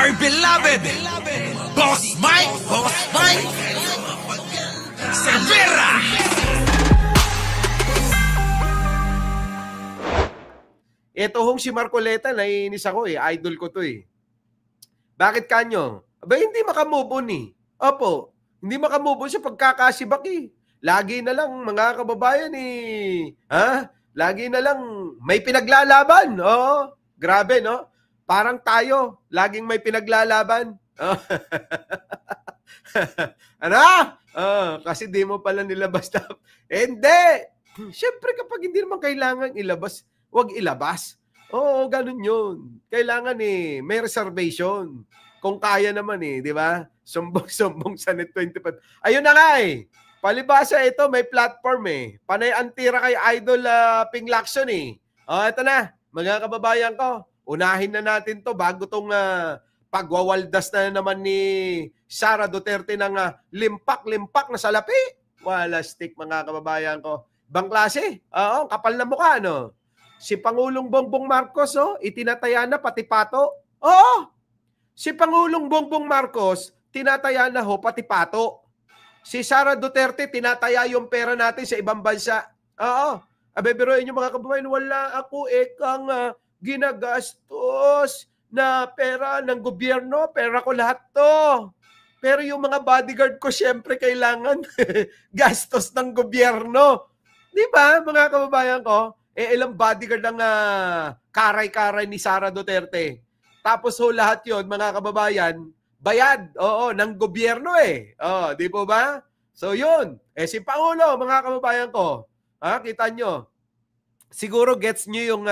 my beloved Boss Mike Cervera. Ito hong si Marcoleta, naiinis ako eh. Idol ko to eh. Bakit kanyo? Aba, hindi makamove on eh. Opo, hindi makamove on siya pagkakasibak eh. Lagi na lang mga kababayan eh. Ha? Lagi na lang may pinaglalaban. Oo, grabe no? Parang tayo, laging may pinaglalaban. Ano? Kasi di mo pala nilabas na. Hindi. Siyempre kapag hindi naman kailangan ilabas, huwag ilabas. Oo, ganun yun. Kailangan eh, may reservation. Kung kaya naman eh, di ba? Sumbong-sumbong sa Net 25. Ayun na nga eh. Palibasa ito, may platform eh. Panay antira kay Idol Ping Lacson eh. Ito na, mga kababayan ko. Unahin na natin to bago tong pagwawaldas na naman ni Sara Duterte ng limpak-limpak na salapi. Wala stick mga kababayan ko. Ibang klase. Oo, kapal na mukha no. Si Pangulong Bongbong Marcos, itinataya na pati pato. Oo, si Pangulong Bongbong Marcos, tinataya na pati pato. Si Sara Duterte, tinataya yung pera natin sa ibang bansa. Oo, abeberoin nyo mga kababayan, wala ako ekang ginagastos na pera ng gobyerno. Pera ko lahat to. Pero yung mga bodyguard ko, syempre kailangan gastos ng gobyerno. Di ba, mga kababayan ko? Ilang bodyguard ang karay-karay ni Sara Duterte. Tapos lahat yon mga kababayan, bayad, oo, ng gobyerno eh. Di po ba? So yun, si Pangulo, mga kababayan ko, kita nyo, siguro gets nyo yung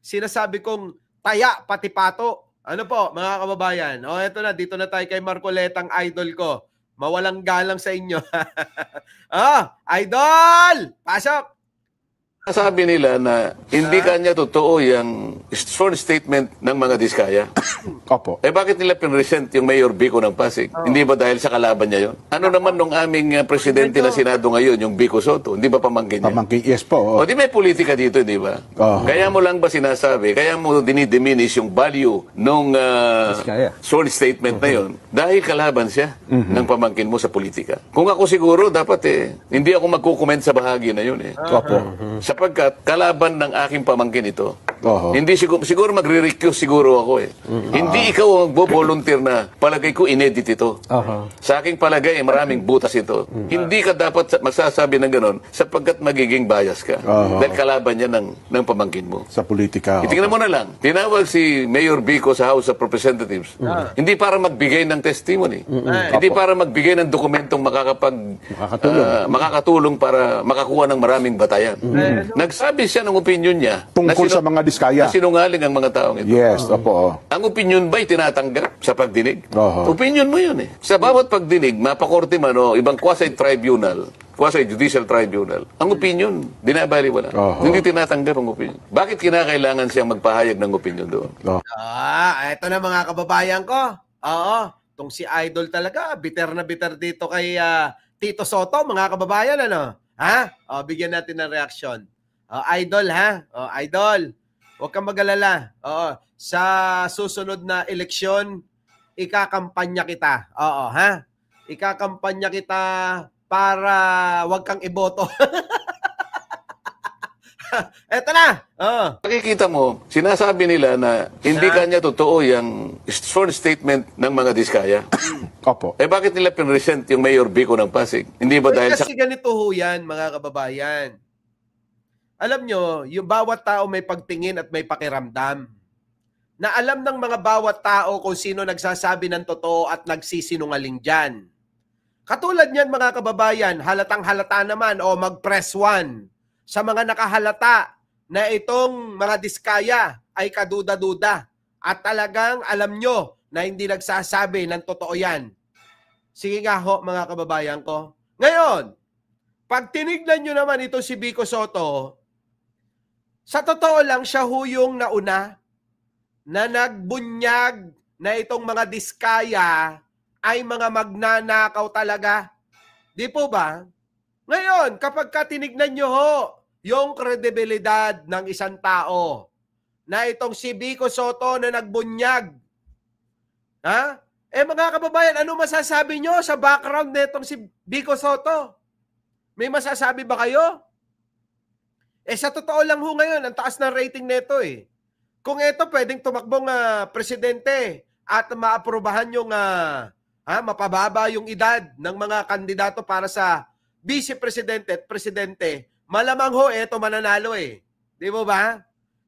sinasabi kong taya pati pato. Ano po, mga kababayan? Eto na, dito na tayo kay Marcoletang idol ko. Mawalang galang sa inyo. Idol! Pasok! Sabi nila na hindi kanya totoo yung sworn statement ng mga diskaya. Opo. Bakit nila pinresent yung Mayor Vico ng Pasig? Hindi ba dahil sa kalaban niya yon? Ano naman nung aming presidente ng Senado ngayon, yung Vico Soto? Hindi ba pamangkin niya? Pamangkin, yes po. O di may politika dito, di ba? Kaya mo lang ba sinasabi, kaya mo dinidiminish yung value nung sworn statement na yon dahil kalaban siya ng pamangkin mo sa politika. Kung ako siguro, dapat hindi ako magkukomment sa bahagi na yun Opo. Sapagkat kalaban ng aking pamangkin ito. Hindi siguro magre-recuse siguro ako Hindi ikaw ang magbo-volunteer na palagay ko inedit ito. Sa aking palagay maraming butas ito. Hindi ka dapat magsasabi ng ganon sapagkat magiging bias ka. Dahil kalaban niya ng pamangkin mo. Sa politika. Itingnan mo na lang. Tinawag si Mayor Vico sa House of Representatives. Hindi para magbigay ng testimony. Hindi para magbigay ng dokumentong makakatulong para makakuha ng maraming batayan. Nagsabi siya ng opinion niya tungkol sa mga diskaya. Na sinungaling ang mga taong ito. Yes, opo. Ang opinion ba'y tinatanggap sa pagdinig? Opinion mo yun Sa bawat pagdinig, mapakorte man o ibang quasi-tribunal, quasi-judicial tribunal, ang opinion, dinabaliwala. Hindi tinatanggap ang opinion. Bakit kinakailangan siyang magpahayag ng opinion doon? Ito na mga kababayan ko. Itong si Idol talaga, bitter na bitter dito kay Tito Soto, mga kababayan, ano? Bigyan natin ng reaksyon. Idol, Idol, huwag kang mag-alala. Sa susunod na eleksyon, ikakampanya kita. Ikakampanya kita para huwag kang iboto. Eto na. Nakikita mo, sinasabi nila na hindi kanya totoo yung sworn statement ng mga diskaya. Opo. Bakit nila pinresent yung Mayor Vico ng Pasig? Hindi ba dahil kasi ganito yan, mga kababayan. Alam nyo, yung bawat tao may pagtingin at may pakiramdam. Na alam ng mga bawat tao kung sino nagsasabi ng totoo at nagsisinungaling dyan. Katulad niyan mga kababayan, halatang halata naman mag-press 1 sa mga nakahalata na itong mga diskaya ay kaduda-duda. At talagang alam nyo na hindi nagsasabi ng totoo yan. Sige nga mga kababayan ko. Ngayon, pag tinignan nyo naman ito si Vico Soto, sa totoo lang siya yung nauna na nagbunyag na itong mga diskaya ay mga magnanakaw talaga. Di po ba? Ngayon, kapag tinignan nyo yung kredibilidad ng isang tao na itong si Vico Soto na nagbunyag Ha? Mga kababayan, ano masasabi nyo sa background netong si Vico Soto? May masasabi ba kayo? Sa totoo lang ho ngayon, ang taas ng rating neto eh. Kung ito pwedeng tumakbong presidente at maaprubahan yung mapababa yung edad ng mga kandidato para sa vice-presidente at presidente, malamang ho ito mananalo eh. Di mo ba?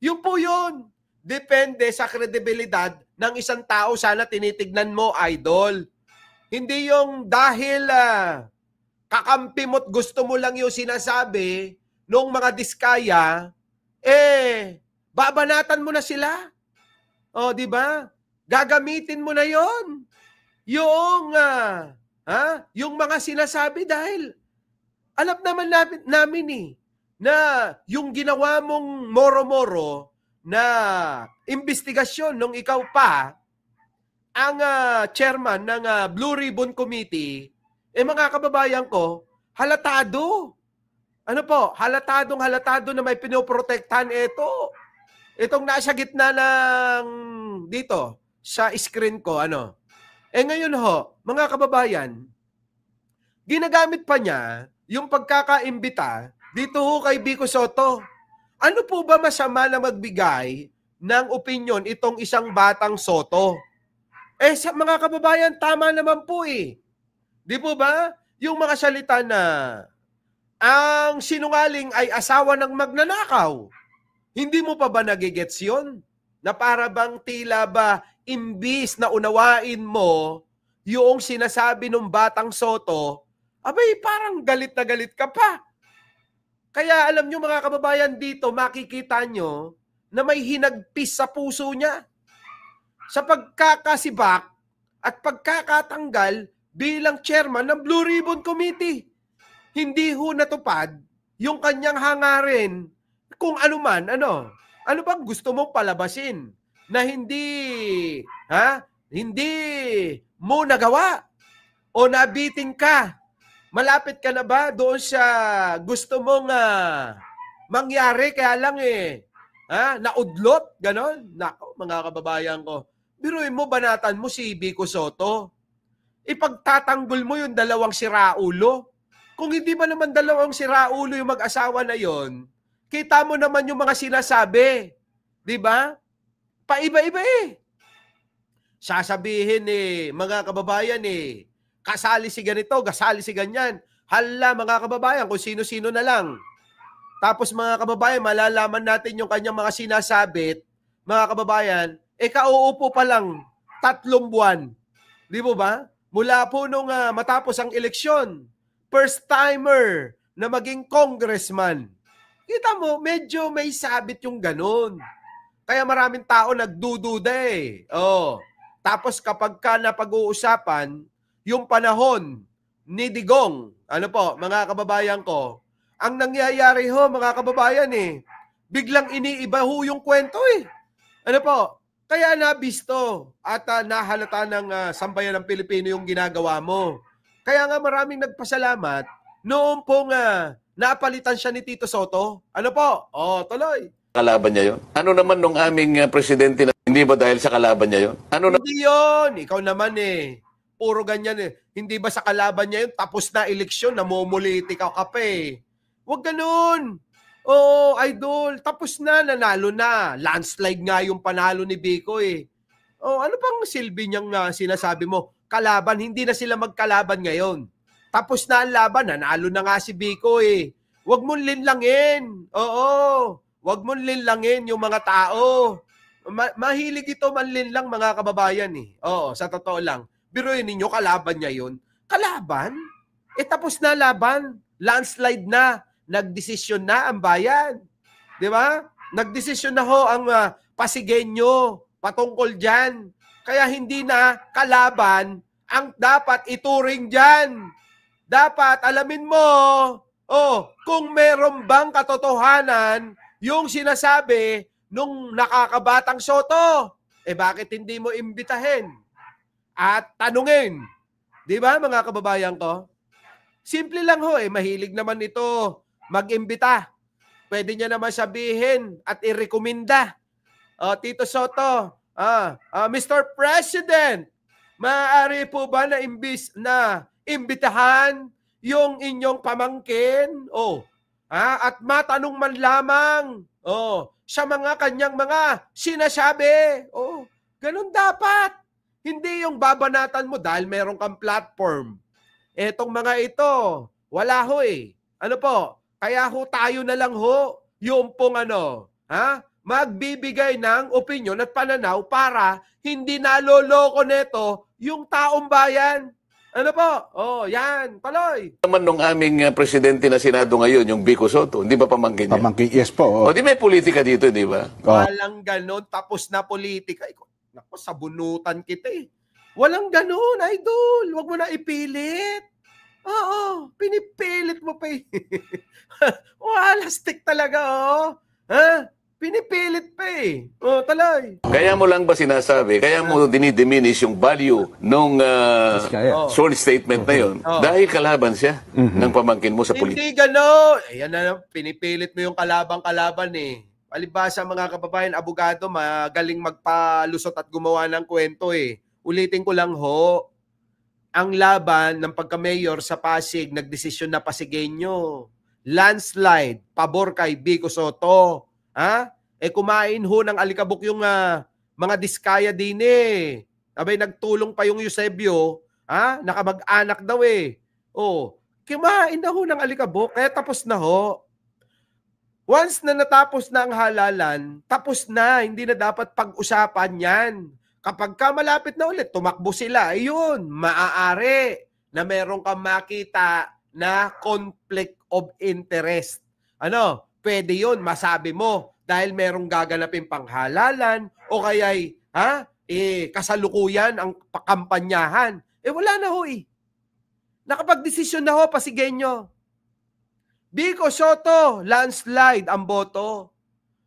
Yun po yun. Depende sa kredibilidad ng isang tao, sana tinitignan mo, idol. Hindi yung dahil kakampi mo't gusto mo lang yung sinasabi nung mga diskaya, babanatan mo na sila. O, di ba? Gagamitin mo na yon. Yung mga sinasabi dahil alam naman namin na yung ginawa mong moro-moro na investigasyon nung ikaw pa ang chairman ng Blue Ribbon Committee, mga kababayan ko, halatado. Ano po? Halatado na may pinoprotektahan ito. Itong nasa gitna ng dito sa screen ko, ano? Ngayon ho, mga kababayan, ginagamit pa niya yung pagkakaimbita dito ho kay Vico Soto. Ano po ba masama na magbigay ng opinion itong isang batang Soto? Sa mga kababayan, tama naman po eh. Di po ba? Yung mga salita na ang sinungaling ay asawa ng magnanakaw. Hindi mo pa ba nagigets yun? Na para bang tila ba imbis na unawain mo yung sinasabi ng batang Soto, abay parang galit na galit ka pa. Kaya alam nyo mga kababayan dito, makikita nyo na may hinagpis sa puso niya. Sa pagkakasibak at pagkakatanggal bilang chairman ng Blue Ribbon Committee. Hindi ho natupad yung kanyang hangarin kung ano man, ano bang gusto mong palabasin na hindi mo nagawa o nabitin ka. Malapit ka na ba doon sa gusto mong mangyari kaya lang naudlot, ganon? Nako, mga kababayan ko. Biruin mo, banatan mo si Vico Soto. Ipagtatanggol mo yung dalawang siraulo. Kung hindi ba naman dalawang siraulo yung mag-asawa na yon, kita mo naman yung mga sinasabi. Di ba? Paiba-iba eh. Sasabihin mga kababayan kasali si ganito, kasali si ganyan. Hala mga kababayan, kung sino-sino na lang. Tapos mga kababayan, malalaman natin yung kanyang mga sinasabit. Mga kababayan, kauupo pa lang 3 buwan. Di mo ba? Mula po nung matapos ang eleksyon, first timer na maging congressman. Kita mo, medyo may sabit yung ganun. Kaya maraming tao nagdududa eh. Tapos kapag ka napag-uusapan, yung panahon ni Digong, ano po, mga kababayan ko, ang nangyayari ho, mga kababayan biglang iniiba ho yung kwento Ano po, kaya nabisto at nahalata ng sambayan ng Pilipino yung ginagawa mo. Kaya nga maraming nagpasalamat noong pong napalitan siya ni Tito Soto. Ano po? Tuloy. Kalaban niya yon. Ano naman nung aming presidente na hindi ba dahil sa kalaban niya yon? Hindi yun. Ikaw naman puro ganyan Hindi ba sa kalaban niya yun? Tapos na eleksyon, namumuliti ka pa Huwag ganun. Idol, tapos na, nanalo na. Landslide nga yung panalo ni Vico ano pang silbi niyang sinasabi mo? Kalaban, hindi na sila magkalaban ngayon. Tapos na ang laban, nanalo na nga si Vico Huwag mong linlangin. Huwag mong linlangin yung mga tao. Mahilig ito manlinlang mga kababayan sa totoo lang. Biruin ninyo, kalaban niya yun. Kalaban? Tapos na laban. Landslide na. Nagdesisyon na ang bayan. Di ba? Nagdesisyon na ho ang Pasigenyo patungkol dyan. Kaya hindi na kalaban ang dapat ituring dyan. Dapat alamin mo, kung meron bang katotohanan yung sinasabi nung nakakabatang Soto, bakit hindi mo imbitahin? At tanungin. Di ba mga kababayan ko? Simple lang ho mahilig naman ito mag-imbita. Pwede niya naman sabihin at irekomenda. Tito Soto, Mr. President, Maaari po ba na imbis na imbitahan yung inyong pamangkin? At matanong man lamang sa mga kanyang mga sinasabi. Ganun dapat. Hindi yung babanatan mo dahil meron kang platform. Etong mga ito, wala ho eh. Ano po? Kaya ho tayo na lang ho yung pong magbibigay ng opinion at pananaw para hindi naloloko neto yung taong bayan. Ano po? Yan. Tuloy. Naman nung aming presidente na Senado ngayon, yung Vico Soto, hindi ba pamangkin niya? Pamangkin, yes po. Di may politika dito, di ba? Walang ganon, tapos na politika. Naku, sabunutan kita eh. Walang ganon, idol. Huwag mo na ipilit. Pinipilit mo pa eh. Alastik talaga, Pinipilit pa eh. Tuloy. Kaya mo lang ba sinasabi, kaya mo dinidiminish yung value nung sworn statement na yun dahil kalaban siya ng pamangkin mo sa politika? Hindi gano'n. Ayan na, pinipilit mo yung kalaban-kalaban eh. Palibhasa mga kababayan, abogado, magaling magpalusot at gumawa ng kwento eh. Ulitin ko lang ho, ang laban ng pagka-mayor sa Pasig, nagdesisyon na Pasigueño. Landslide, pabor kay Vico Soto. Kumain ho ng alikabok yung mga diskaya din eh. Abay, nagtulong pa yung Eusebio, nakamag-anak daw eh. Kumain na ho ng alikabok, kaya tapos na ho. Once na natapos na ang halalan, tapos na, hindi na dapat pag-usapan yan. Kapag ka malapit na ulit, tumakbo sila, ayun, maaari na meron kang makita na conflict of interest. Pwede yun, masabi mo, dahil merong gaganapin panghalalan o kaya'y kasalukuyan ang pakampanyahan. Wala na ho eh. Nakapag-desisyon na ho, Pasigueño. Vico Soto, landslide ang boto.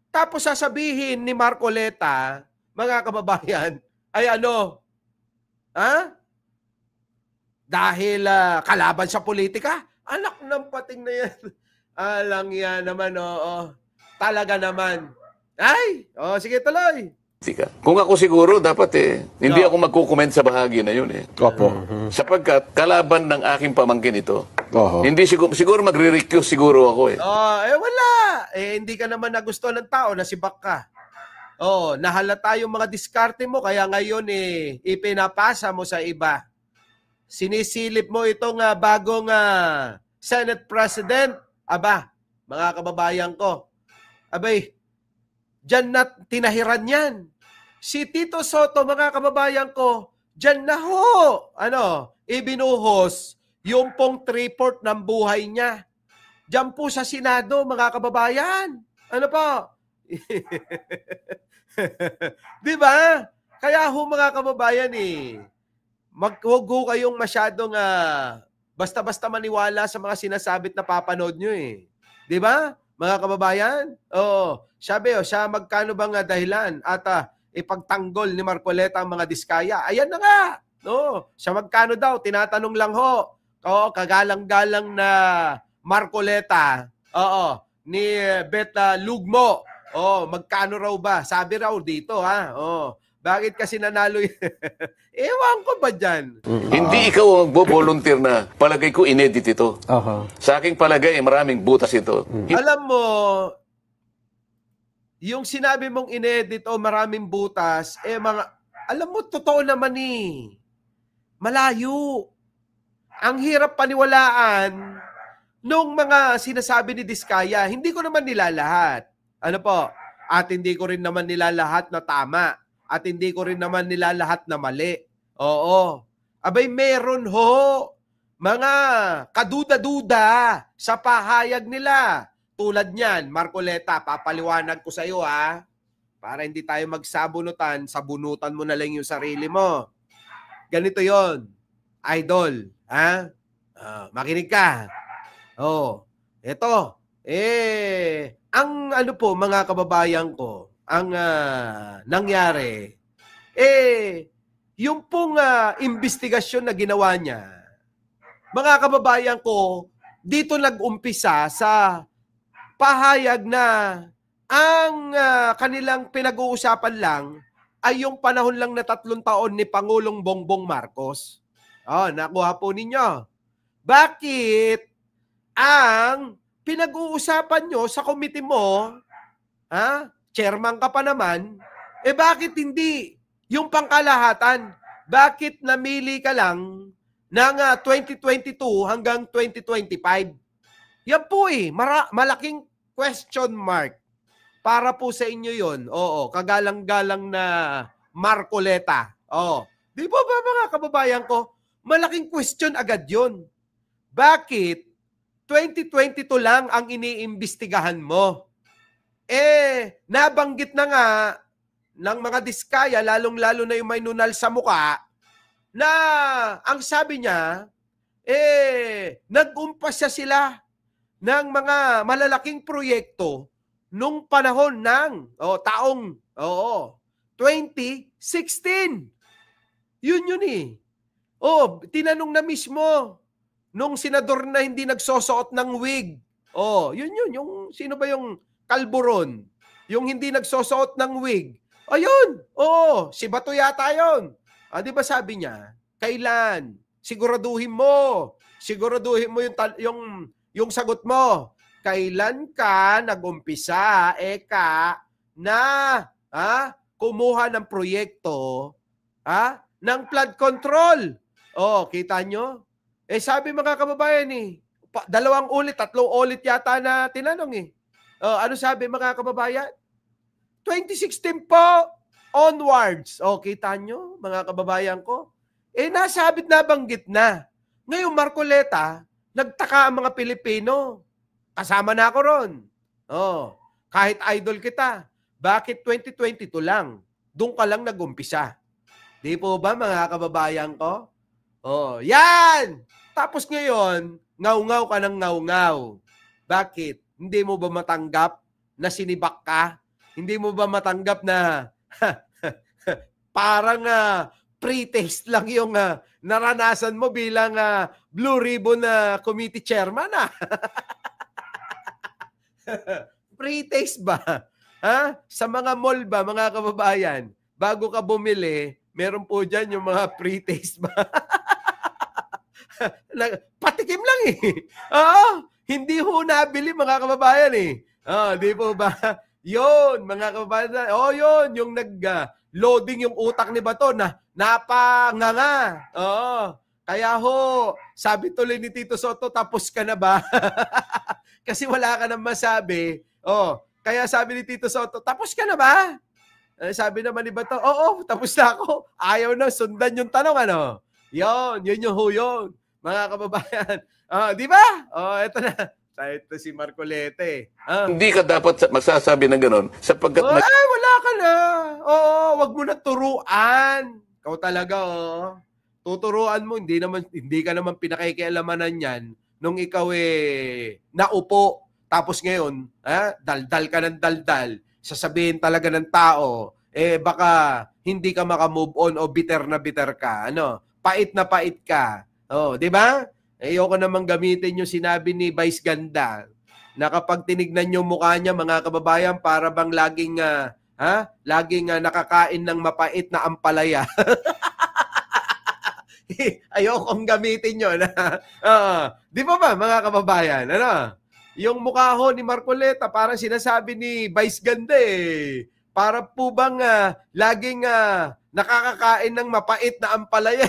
Tapos sasabihin ni Marcoleta, mga kababayan, ay dahil kalaban sa politika? Anak ng pating na yan. Alang yan naman, Talaga naman. Ay! Sige, tuloy. Kung ako siguro, dapat hindi ako magkukomment sa bahagi na yun Opo. Sapagkat kalaban ng aking pamangkin ito. Hindi siguro magre-recuse siguro ako Wala. Hindi ka naman nagustuhan ng tao, nasibak ka. Nahalata yung mga diskarte mo, kaya ngayon ipinapasa mo sa iba. Sinisilip mo itong bagong Senate President. Aba, mga kababayan ko. Abay, dyan na tinahiran yan. Si Tito Soto, mga kababayan ko, dyan na ho, ibinuhos yung pong 3/4 ng buhay niya. Dyan po sa Senado, mga kababayan. Ano po? Di ba? Kaya ho, mga kababayan huwag ho kayong masyadong basta-basta maniwala sa mga sinasabit na papanood nyo Di ba? Mga kababayan? Sabi siya magkano bang dahilan at ipagtanggol ni Marcoleta ang mga diskaya? Ayan na nga. Siya magkano daw? Tinatanong lang ho. Kagalang-galang na Marcoleta. Ni Beta Lugmo. Magkano raw ba? Sabi raw dito bakit kasi nanalo Ewan ko ba dyan? Hindi ikaw ang magbo-volunteer na palagay ko inedit ito. Sa aking palagay, maraming butas ito. Alam mo, yung sinabi mong inedit maraming butas, alam mo, totoo naman malayo. Ang hirap paniwalaan nung mga sinasabi ni Diskaya. Hindi ko naman nilalahat. At hindi ko rin naman nilalahat na tama. At hindi ko rin naman nilalahat na mali. Abay, meron ho mga kaduda-duda sa pahayag nila. Tulad niyan, Marcoleta, papaliwanag ko sa iyo para hindi tayo magsabunutan, sabunutan mo na lang yung sarili mo. Ganito yon, idol. Makinig ka. Ito. Ang mga kababayan ko, ang nangyari, yung pong investigasyon na ginawa niya, mga kababayan ko, dito nag-umpisa sa pahayag na ang kanilang pinag-uusapan lang ay yung panahon lang na 3 taon ni Pangulong Bongbong Marcos. Nakuha po ninyo. Bakit ang pinag-uusapan nyo sa committee mo, chairman ka pa naman, bakit hindi yung pangkalahatan? Bakit namili ka lang ng 2022 hanggang 2025? Yan po malaking question mark. Para po sa inyo yon. Oo, kagalang-galang na Marcoleta. Di ba mga kababayan ko? Malaking question agad yon. Bakit 2022 lang ang iniimbestigahan mo? Nabanggit na nga ng mga diskaya, lalong-lalo na yung may nunal sa muka, na ang sabi niya, nag-umpasa sila ng mga malalaking proyekto nung panahon ng taong 2016. Yun tinanong na mismo nung senador na hindi nagsosuot ng wig. Yun. Yung sino ba yung Calburon? Yung hindi nagsosuot ng wig. Ayun. Si Bato yata yun. Di ba sabi niya, kailan? Siguraduhin mo yung sagot mo. Kailan ka nag-umpisa, na kumuha ng proyekto ng flood control? Kita nyo? Sabi mga kababayan 2 ulit, 3 ulit yata na tinanong ano sabi mga kababayan? 2016 po onwards. Kita nyo mga kababayan ko? Nasabit na banggit na. Ngayon Marcoleta, nagtaka ang mga Pilipino. Kasama na ako ron. Kahit idol kita. Bakit 2022 lang? Doon ka lang nag-umpisa. Di po ba mga kababayan ko? Yan! Tapos ngayon, ngaw-ngaw ka ng ngaw-ngaw. Bakit? Hindi mo ba matanggap na sinibak ka? Hindi mo ba matanggap na parang pre-taste lang yung naranasan mo bilang Blue Ribbon Committee Chairman? Pre-taste ba? Sa mga mall ba, mga kababayan? Bago ka bumili, meron po dyan yung mga pre-taste ba? Patikim lang hindi ho nabili mga kababayan di po ba? Yun, mga kababayan. Yun, yung nag-loading yung utak ni Bato na napanganga. Kaya sabi tuloy ni Tito Soto, tapos ka na ba? Kasi wala ka nang masabi. Kaya sabi ni Tito Soto, tapos ka na ba? Sabi naman ni Bato, tapos na ako. Ayaw na, sundan yung tanong, Yun yung mga kababayan. Di ba? Ito na. Ito si Marcoleta Hindi ka dapat magsasabi ng ganon sapagkat... wala ka na. Wag mo na turuan. Ikaw talaga, tuturuan mo. Hindi ka naman pinakikialamanan yan nung ikaw naupo. Tapos ngayon, daldal ka ng daldal. Sasabihin talaga ng tao, baka hindi ka makamove on o bitter na bitter ka. Pait na pait ka. Di ba? Ayoko namang gamitin yung sinabi ni Vice Ganda na kapag tinignan yung mukha niya, mga kababayan, para bang laging nakakain ng mapait na ampalaya. Ayokong gamitin yun. Di ba mga kababayan? Yung mukha ni Marcoleta, parang sinasabi ni Vice Ganda para po bang laging nakakakain ng mapait na ampalaya.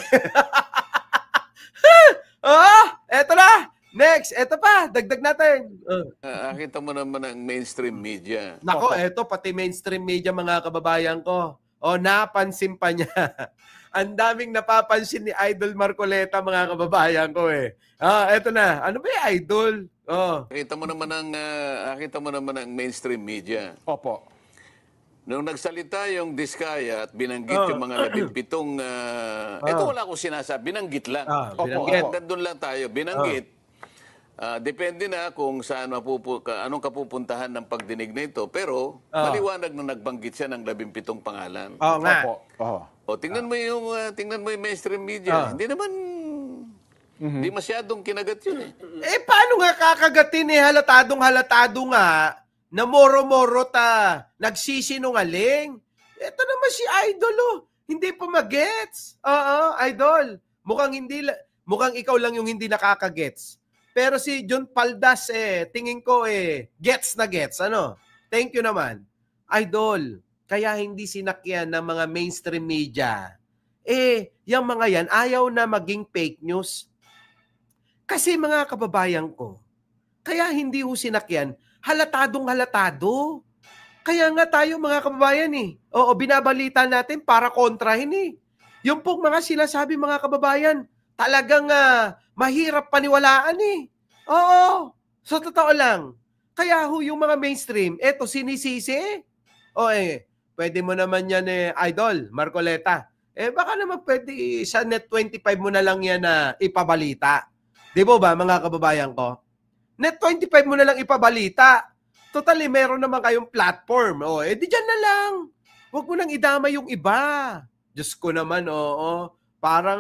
Eto na. Next, eto pa. Dagdag natin. Nakita mo naman ang mainstream media. Nako, eto pati mainstream media mga kababayan ko. Napansin pa niya. Ang daming napapansin ni Idol Marcoleta mga kababayan ko Eto na. Ano ba yung Idol? Nakita mo naman ang mainstream media. Opo. Nung nagsalita yung Diskaya at binanggit yung mga 17, ito wala akong sinasabi, binanggit lang. Binanggit. Nandun lang tayo, binanggit. Depende na kung saan anong kapupuntahan ng pagdinig na ito. Pero maliwanag na nagbanggit siya ng 17 pangalan. Nga. Tingnan mo yung mainstream media. Hindi naman hindi masyadong kinagat yun Paano nga kakagatin halatadong halatado nga na moro-moro nagsisinungaling. Ito naman si Idol, oh. Hindi pa magets. Oo, Idol. Mukhang ikaw lang yung hindi nakakagets. Pero si John Paldas, tingin ko, gets na gets. Ano? Thank you naman. Idol, kaya hindi sinakyan ng mga mainstream media. Yung mga yan, ayaw na maging fake news. Kasi mga kababayan ko, kaya hindi ho sinakyan, halatadong halatado. Kaya nga tayo mga kababayan oo, binabalita natin para kontrahin Yung pong mga sinasabi mga kababayan, talagang mahirap paniwalaan Oo, so totoo lang. Kaya ho yung mga mainstream, eto sinisisi. Pwede mo naman yan Idol, Marcoleta. Baka naman pwede sa Net 25 mo na lang yan ipabalita. Di ba mga kababayan ko? Net 25 mo na lang ipabalita. Totally, meron naman kayong platform. Di dyan na lang. Huwag mo nang idama yung iba. Diyos ko naman, parang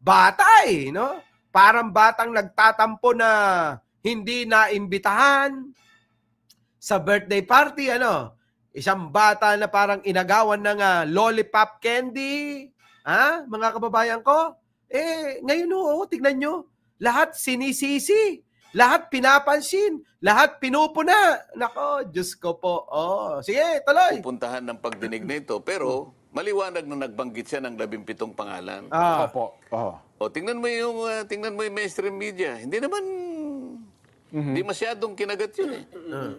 bata no? Parang batang nagtatampo na hindi naimbitahan sa birthday party, Isang bata na parang inagawan ng lollipop candy. Mga kababayan ko? Ngayon tignan nyo. Lahat sinisisi. Lahat pinapansin. Lahat pinupuna. Nako, Diyos ko po. Sige, tuloy. Pupuntahan ng pagdinig nito, pero maliwanag na nagbanggit siya ng 17 pangalan. Opo. Tingnan mo yung mainstream media. Hindi naman hindi masyadong kinagat yun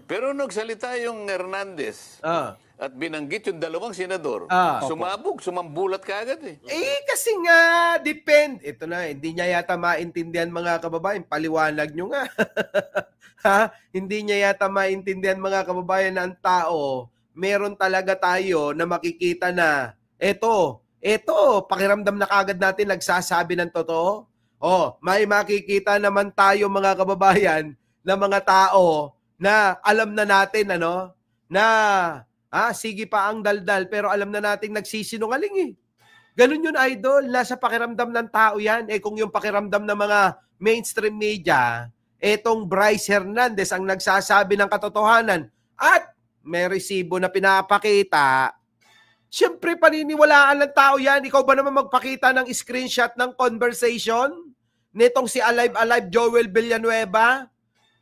Pero nagsalita yung Hernandez at binanggit yung 2 senador, sumambulat kaagad kasi nga, depend. Ito na, hindi niya yata maintindihan mga kababayan. Paliwanag nyo nga. Hindi niya yata maintindihan mga kababayan na ang tao, meron talaga tayo na makikita na, eto, pakiramdam na kaagad natin nagsasabi ng totoo. May makikita naman tayo mga kababayan na mga tao na alam na natin na sige pa ang daldal pero alam na nating nagsisinungaling Ganun yun, Idol. Nasa pakiramdam ng tao yan. Kung yung pakiramdam ng mga mainstream media, etong Bryce Hernandez ang nagsasabi ng katotohanan at may resibo na pinapakita, siyempre paniniwalaan ng tao yan. Ikaw ba naman magpakita ng screenshot ng conversation nitong si Alive Joel Villanueva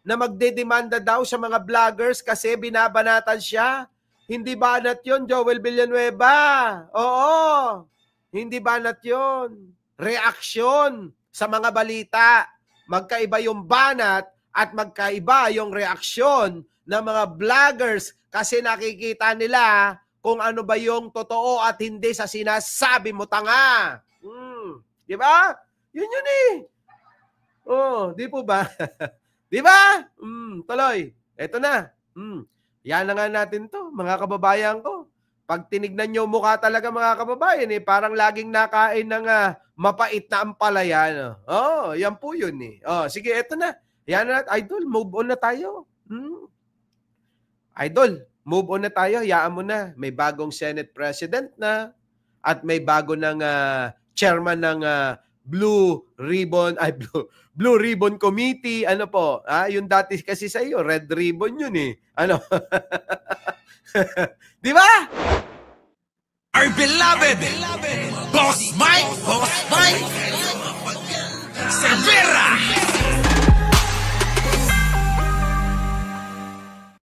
na magdedemanda daw sa mga vloggers kasi binabanatan siya? Hindi banat yun, Joel Villanueva. Oo. Hindi banat yun. Reaksyon sa mga balita. Magkaiba yung banat at magkaiba yung reaksyon ng mga vloggers kasi nakikita nila kung ano ba yung totoo at hindi sa sinasabi mo, tanga. Di ba? Yun di po ba? Di ba? Tuloy. Eto na. Yan na nga natin to, mga kababayan ko. Pag tinignan nyo mukha talaga mga kababayan, parang laging nakain ng mapait na ampalaya. Yan po yun sige, eto na. Yan na, Idol, move on na tayo. Idol, move on na tayo. Hayaan mo na. May bagong Senate President na at may bago ng chairman ng Blue Ribbon Committee. Ano po? Yung dati kasi sa iyo, Red Ribbon yun Di ba? Our beloved Boss Mike